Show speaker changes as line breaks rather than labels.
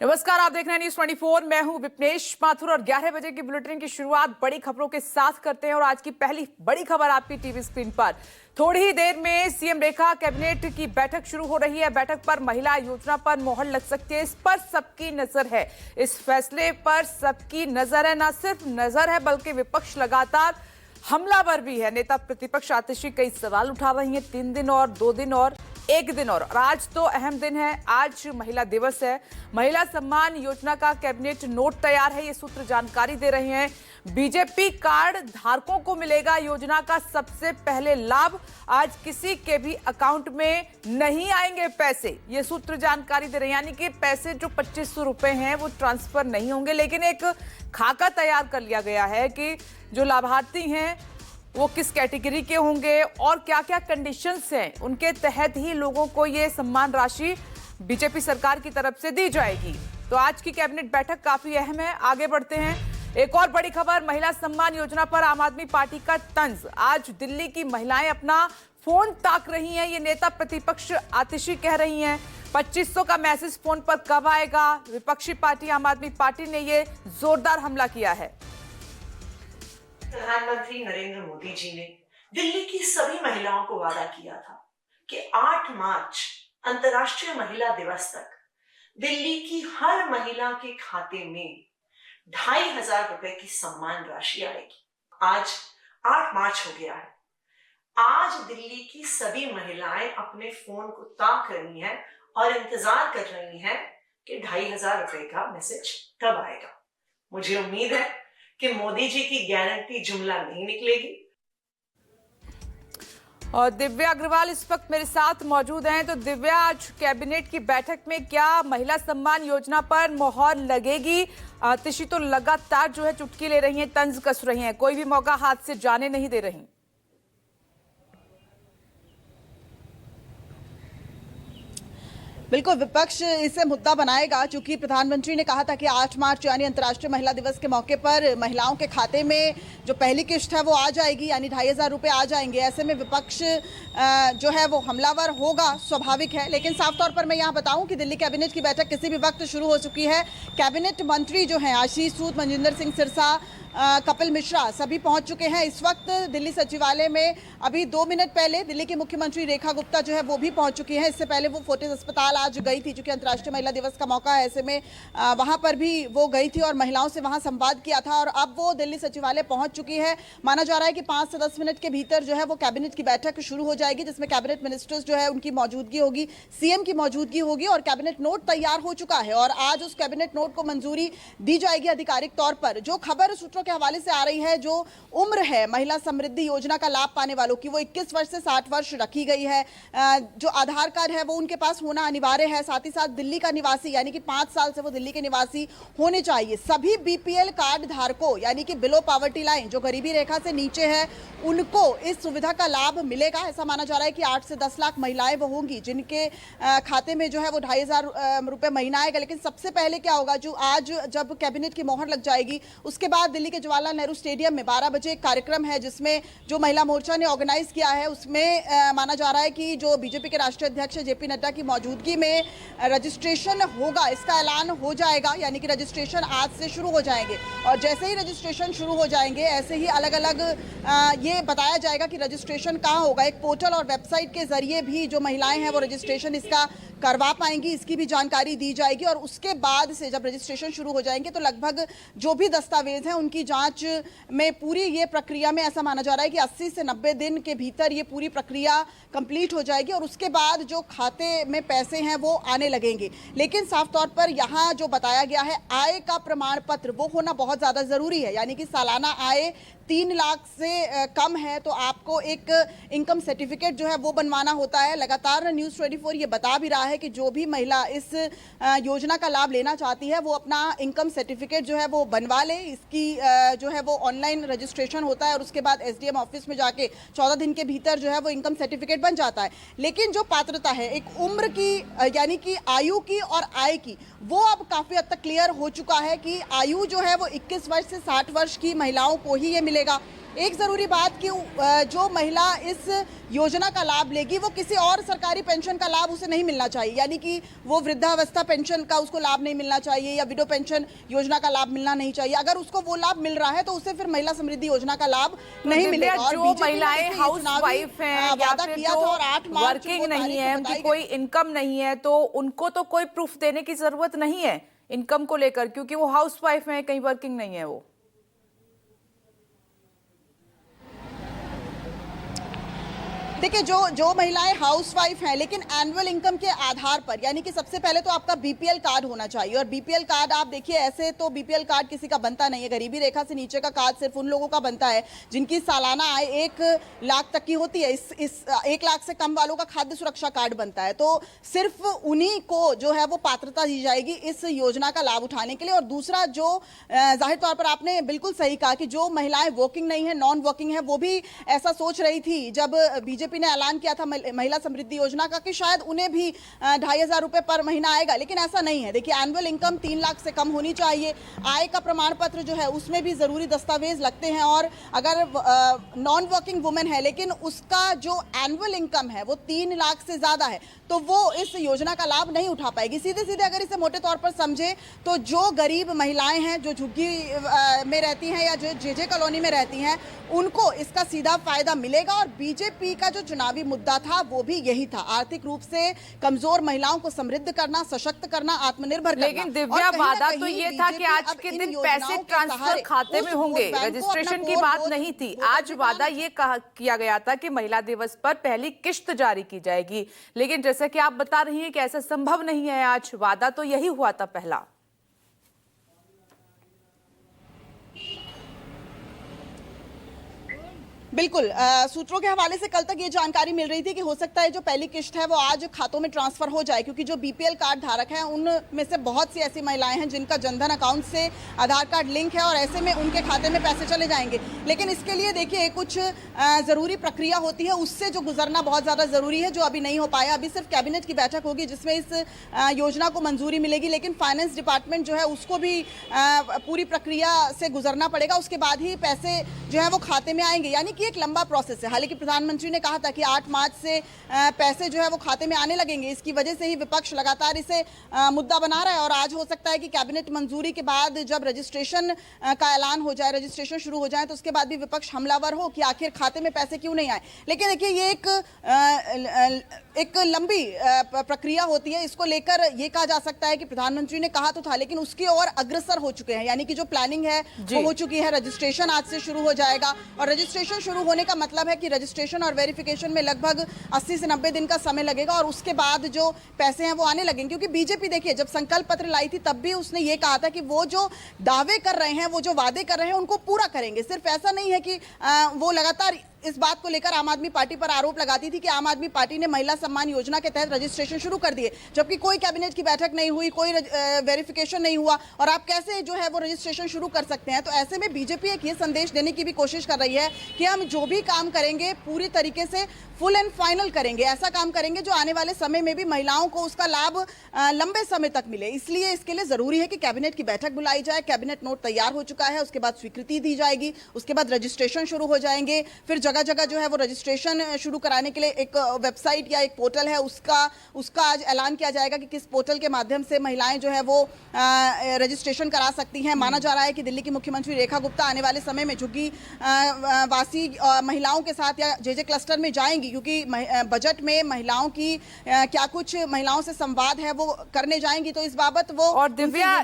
नमस्कार, आप देख रहे हैं न्यूज 24। मैं हूं विपनेश माथुर और 11 बजे की बुलेटिन की शुरुआत बड़ी खबरों के साथ करते हैं। और आज की पहली बड़ी खबर आपकी टीवी स्क्रीन पर। थोड़ी ही देर में सीएम रेखा कैबिनेट की बैठक शुरू हो रही है। बैठक पर महिला योजना पर मोहर लग सकती है, इस पर सबकी नजर है। इस फैसले पर सबकी नजर है, न सिर्फ नजर है बल्कि विपक्ष लगातार हमलावर भी है। नेता प्रतिपक्ष आतिशी कई सवाल उठा रही हैं। 3 दिन और 2 दिन और 1 दिन और आज तो अहम दिन है। आज महिला दिवस है। महिला सम्मान योजना का कैबिनेट नोट तैयार है, ये सूत्र जानकारी दे रहे हैं। बीजेपी कार्ड धारकों को मिलेगा योजना का सबसे पहले लाभ। आज किसी के भी अकाउंट में नहीं आएंगे पैसे, ये सूत्र जानकारी दे रहे हैं। यानी कि पैसे जो 2500 रुपए हैं वो ट्रांसफर नहीं होंगे, लेकिन एक खाका तैयार कर लिया गया है कि जो लाभार्थी हैं वो किस कैटेगरी के होंगे और क्या क्या कंडीशंस हैं, उनके तहत ही लोगों को ये सम्मान राशि बीजेपी सरकार की तरफ से दी जाएगी। तो आज की कैबिनेट बैठक काफी अहम है। आगे बढ़ते हैं। एक और बड़ी खबर, महिला सम्मान योजना पर आम आदमी पार्टी का तंज। आज दिल्ली की महिलाएं अपना फोन ताक रही हैं। ये नेता प्रतिपक्ष आतिशी कह रही हैं 2500 का मैसेज फोन पर कब आएगा। विपक्षी पार्टी आम आदमी पार्टी ने ये जोरदार हमला किया है।
प्रधानमंत्री नरेंद्र मोदी जी ने दिल्ली की सभी महिलाओं को वादा किया था कि 8 मार्च अंतर्राष्ट्रीय महिला दिवस तक दिल्ली की हर महिला के खाते में 2500 रुपए की सम्मान राशि आएगी। आज 8 मार्च हो गया है। आज दिल्ली की सभी महिलाएं अपने फोन को ताक रही हैं और इंतजार कर रही हैं कि 2500 रुपए का मैसेज कब आएगा। मुझे उम्मीद है कि मोदी जी की गारंटी जुमला नहीं निकलेगी।
और दिव्या अग्रवाल इस वक्त मेरे साथ मौजूद हैं। तो दिव्या, आज कैबिनेट की बैठक में क्या महिला सम्मान योजना पर मोहर लगेगी? आतिशी तो लगातार जो है चुटकी ले रही हैं, तंज कस रही हैं, कोई भी मौका हाथ से जाने नहीं दे रही।
बिल्कुल, विपक्ष इसे मुद्दा बनाएगा क्योंकि प्रधानमंत्री ने कहा था कि 8 मार्च यानी अंतर्राष्ट्रीय महिला दिवस के मौके पर महिलाओं के खाते में जो पहली किस्त है वो आ जाएगी, यानी 2500 रुपये आ जाएंगे। ऐसे में विपक्ष जो है वो हमलावर होगा, स्वाभाविक है। लेकिन साफ तौर पर मैं यहाँ बताऊँ कि दिल्ली कैबिनेट की बैठक किसी भी वक्त शुरू हो चुकी है। कैबिनेट मंत्री जो हैं आशीष सूद, मनजिंदर सिंह सिरसा, कपिल मिश्रा सभी पहुंच चुके हैं। इस वक्त दिल्ली सचिवालय में अभी 2 मिनट पहले दिल्ली की मुख्यमंत्री रेखा गुप्ता जो है वो भी पहुंच चुकी हैं। इससे पहले वो फोर्टिस अस्पताल आज गई थी, क्योंकि अंतर्राष्ट्रीय महिला दिवस का मौका है। ऐसे में वहां पर भी वो गई थी और महिलाओं से वहां संवाद किया था। और अब वो दिल्ली सचिवालय पहुंच चुकी है। माना जा रहा है कि 5 से 10 मिनट के भीतर जो है वो कैबिनेट की बैठक शुरू हो जाएगी, जिसमें कैबिनेट मिनिस्टर्स जो है उनकी मौजूदगी होगी, सीएम की मौजूदगी होगी और कैबिनेट नोट तैयार हो चुका है। और आज उस कैबिनेट नोट को मंजूरी दी जाएगी आधिकारिक तौर पर। जो खबर सूत्रों के हवाले से आ रही है, जो उम्र है महिला समृद्धि योजना का लाभ पाने वालों की, वो 21 वर्ष से 60 वर्ष रखी गई है। जो आधार कार्ड है वो उनके पास होना अनिवार्य है। साथ ही साथ दिल्ली का निवासी, यानी कि 5 साल से वो दिल्ली के निवासी होने चाहिए। सभी बीपीएल कार्ड धारकों, यानी कि बिलो पॉवर्टी लाइन, जो गरीबी रेखा से नीचे है, उनको इस सुविधा का लाभ मिलेगा। ऐसा माना जा रहा है कि 8 से 10 लाख महिलाएं वो होंगी जिनके खाते में जो है वो 2500 रुपये महीना आएगा। लेकिन सबसे पहले क्या होगा, जो आज जब कैबिनेट की मोहर लग जाएगी उसके बाद दिल्ली के जवाहरलाल नेहरू स्टेडियम में 12 बजे एक कार्यक्रम है, जिसमें जो महिला मोर्चा ने ऑर्गेनाइज किया है उसमें माना जा रहा है कि जो बीजेपी के राष्ट्रीय अध्यक्ष जेपी नड्डा की मौजूदगी में रजिस्ट्रेशन होगा, इसका ऐलान हो जाएगा। यानी कि रजिस्ट्रेशन आज से शुरू हो जाएंगे और जैसे ही रजिस्ट्रेशन शुरू हो जाएंगे ऐसे ही अलग अलग ये बताया जाएगा कि रजिस्ट्रेशन कहाँ होगा। एक पोर्टल और वेबसाइट के जरिए भी जो महिलाएं हैं वो रजिस्ट्रेशन इसका करवा पाएंगी, इसकी भी जानकारी दी जाएगी। और उसके बाद से जब रजिस्ट्रेशन शुरू हो जाएंगे तो लगभग जो भी दस्तावेज हैं उनकी जांच में पूरी ये प्रक्रिया में ऐसा माना जा रहा है कि 80 से 90 दिन के भीतर ये पूरी प्रक्रिया कंप्लीट हो जाएगी और उसके बाद जो खाते में पैसे हैं वो आने लगेंगे। लेकिन साफ तौर पर यहाँ जो बताया गया है, आय का प्रमाण पत्र वो होना बहुत ज़्यादा ज़रूरी है। यानी कि सालाना आय 3 लाख से कम है तो आपको एक इनकम सर्टिफिकेट जो है वो बनवाना होता है। लगातार न्यूज़ 24 ये बता भी रहा है कि जो भी महिला इस योजना का लाभ लेना चाहती है वो अपना इनकम सर्टिफिकेट जो है वो बनवा ले। इसकी जो है वो ऑनलाइन रजिस्ट्रेशन होता है और उसके बाद एसडीएम ऑफिस में जाके 14 दिन के भीतर जो है वो इनकम सर्टिफिकेट बन जाता है। लेकिन जो पात्रता है एक उम्र की, यानी कि आयु की और आय की, वो अब काफ़ी हद तक क्लियर हो चुका है कि आयु जो है वो 21 वर्ष से 60 वर्ष की महिलाओं को ही ये मिलेगा। एक जरूरी बात कि जो महिला इस योजना का लाभ लेगी वो किसी और सरकारी पेंशन का लाभ उसे नहीं मिलना चाहिए, यानी कि वो वृद्धावस्था पेंशन का उसको लाभ नहीं मिलना चाहिए या विडो पेंशन योजना का लाभ मिलना नहीं चाहिए। अगर उसको वो लाभ मिल रहा है तो उसे फिर महिला समृद्धि योजना का लाभ नहीं मिलेगा। और
जो महिलाएं हाउस वाइफ हैं या फिर जो वर्किंग नहीं है, उनकी कोई इनकम नहीं है, तो उनको तो कोई प्रूफ देने की जरूरत नहीं है इनकम को लेकर, क्योंकि वो हाउस वाइफ है, कहीं वर्किंग नहीं है वो।
देखिए, जो महिलाएं हाउसवाइफ हैं लेकिन एनुअल इनकम के आधार पर, यानी कि सबसे पहले तो आपका बीपीएल कार्ड होना चाहिए। और बीपीएल कार्ड आप देखिए, ऐसे तो बीपीएल कार्ड किसी का बनता नहीं है, गरीबी रेखा से नीचे का कार्ड सिर्फ उन लोगों का बनता है जिनकी सालाना आय 1 लाख तक की होती है। इस 1 लाख से कम वालों का खाद्य सुरक्षा कार्ड बनता है, तो सिर्फ उन्हीं को जो है वो पात्रता दी जाएगी इस योजना का लाभ उठाने के लिए। और दूसरा, जो जाहिर तौर पर आपने बिल्कुल सही कहा कि जो महिलाएं वर्किंग नहीं है, नॉन वर्किंग है, वो भी ऐसा सोच रही थी जब बीजेपी ने ऐलान किया था महिला समृद्धि योजना का कि शायद उन्हें भी 2,500 रुपए पर महीना आएगा, लेकिन ऐसा नहीं है। देखिए, एनुअल इनकम 3 लाख से कम होनी चाहिए। आय का प्रमाण पत्र जो है उसमें भी जरूरी दस्तावेज लगते हैं, और अगर नॉन वर्किंग वुमेन है लेकिन उसका जो एनुअल इनकम है वो 3 लाख से ज्यादा है तो वो इस योजना का लाभ नहीं उठा पाएगी। सीधे सीधे अगर इसे मोटे तौर पर समझे तो जो गरीब महिलाएं हैं, जो झुग्गी में रहती हैं या जो जेजे कॉलोनी में रहती हैं, उनको इसका सीधा फायदा मिलेगा। और बीजेपी का जो चुनावी मुद्दा था वो भी यही था, आर्थिक रूप से कमजोर महिलाओं को समृद्ध करना, सशक्त करना, आत्मनिर्भर करना।
लेकिन दिव्या, वादा तो ये था कि आज के दिन पैसे ट्रांसफर खाते में होंगे, रजिस्ट्रेशन की बात नहीं थी। आज वादा ये किया गया था कि महिला दिवस पर पहली किश्त जारी की जाएगी, लेकिन जैसा कि आप बता रही हैं कि ऐसा संभव नहीं है। आज वादा तो यही हुआ था पहला।
बिल्कुल, सूत्रों के हवाले से कल तक ये जानकारी मिल रही थी कि हो सकता है जो पहली किश्त है वो आज खातों में ट्रांसफर हो जाए, क्योंकि जो बीपीएल कार्ड धारक हैं उनमें से बहुत सी ऐसी महिलाएं हैं जिनका जनधन अकाउंट से आधार कार्ड लिंक है, और ऐसे में उनके खाते में पैसे चले जाएंगे। लेकिन इसके लिए देखिए कुछ ज़रूरी प्रक्रिया होती है, उससे जो गुजरना बहुत ज़्यादा ज़रूरी है, जो अभी नहीं हो पाया। अभी सिर्फ कैबिनेट की बैठक होगी जिसमें इस योजना को मंजूरी मिलेगी, लेकिन फाइनेंस डिपार्टमेंट जो है उसको भी पूरी प्रक्रिया से गुजरना पड़ेगा। उसके बाद ही पैसे जो है वो खाते में आएंगे, यानी कि एक लंबा प्रोसेस है। हालांकि प्रधानमंत्री ने कहा था कि 8 मार्च से पैसे जो है वो खाते में आने लगेंगे। इसकी वजह से ही विपक्ष लगातार इसे मुद्दा बना रहा है, और आज हो सकता है कि कैबिनेट मंजूरी के बाद जब रजिस्ट्रेशन का ऐलान हो जाए, रजिस्ट्रेशन शुरू हो जाए, तो उसके बाद भी विपक्ष हमलावर हो कि आखिर खाते में पैसे क्यों नहीं आए। लेकिन देखिए, ये एक लंबी प्रक्रिया होती है। इसको लेकर ये कहा जा सकता है कि प्रधानमंत्री ने कहा तो था, लेकिन उसकी ओर अग्रसर हो चुके हैं, यानी कि जो प्लानिंग है वो हो चुकी है। रजिस्ट्रेशन आज से शुरू हो जाएगा, और रजिस्ट्रेशन शुरू होने का मतलब है कि रजिस्ट्रेशन और वेरिफिकेशन में लगभग 80 से 90 दिन का समय लगेगा, और उसके बाद जो पैसे हैं वो आने लगेंगे। क्योंकि बीजेपी देखिए, जब संकल्प पत्र लाई थी तब भी उसने ये कहा था कि वो जो दावे कर रहे हैं, वो जो वादे कर रहे हैं, उनको पूरा करेंगे। सिर्फ ऐसा नहीं है कि वो लगातार इस बात को लेकर आम आदमी पार्टी पर आरोप लगाती थी कि आम आदमी पार्टी ने महिला सम्मान योजना के तहत रजिस्ट्रेशन शुरू कर दिए, जबकि कोई कैबिनेट की बैठक नहीं हुई, कोई वेरिफिकेशन नहीं हुआ, और आप कैसे जो है वो रजिस्ट्रेशन शुरू कर सकते हैं। तो ऐसे में बीजेपी एक ये संदेश देने की भी कोशिश कर रही है कि हम जो भी काम करेंगे पूरी तरीके से फुल एंड फाइनल करेंगे, ऐसा काम करेंगे जो आने वाले समय में भी महिलाओं को उसका लाभ लंबे समय तक मिले। इसलिए इसके लिए जरूरी है कि कैबिनेट की बैठक बुलाई जाए। कैबिनेट नोट तैयार हो चुका है, उसके बाद स्वीकृति दी जाएगी, उसके बाद रजिस्ट्रेशन शुरू हो जाएंगे। फिर जगह जगह जो है वो रजिस्ट्रेशन शुरू कराने के लिए एक वेबसाइट या एक पोर्टल है, उसका आज ऐलान किया जाएगा कि किस पोर्टल के माध्यम से महिलाएं जो है वो रजिस्ट्रेशन करा सकती हैं। माना जा रहा है कि दिल्ली की मुख्यमंत्री रेखा गुप्ता आने वाले समय में झुग्गी वासी महिलाओं के साथ या जेजे क्लस्टर में जाएंगी, क्योंकि बजट में महिलाओं की क्या कुछ महिलाओं से संवाद है वो करने जाएंगी, तो इस बाबत वो
और दिव्या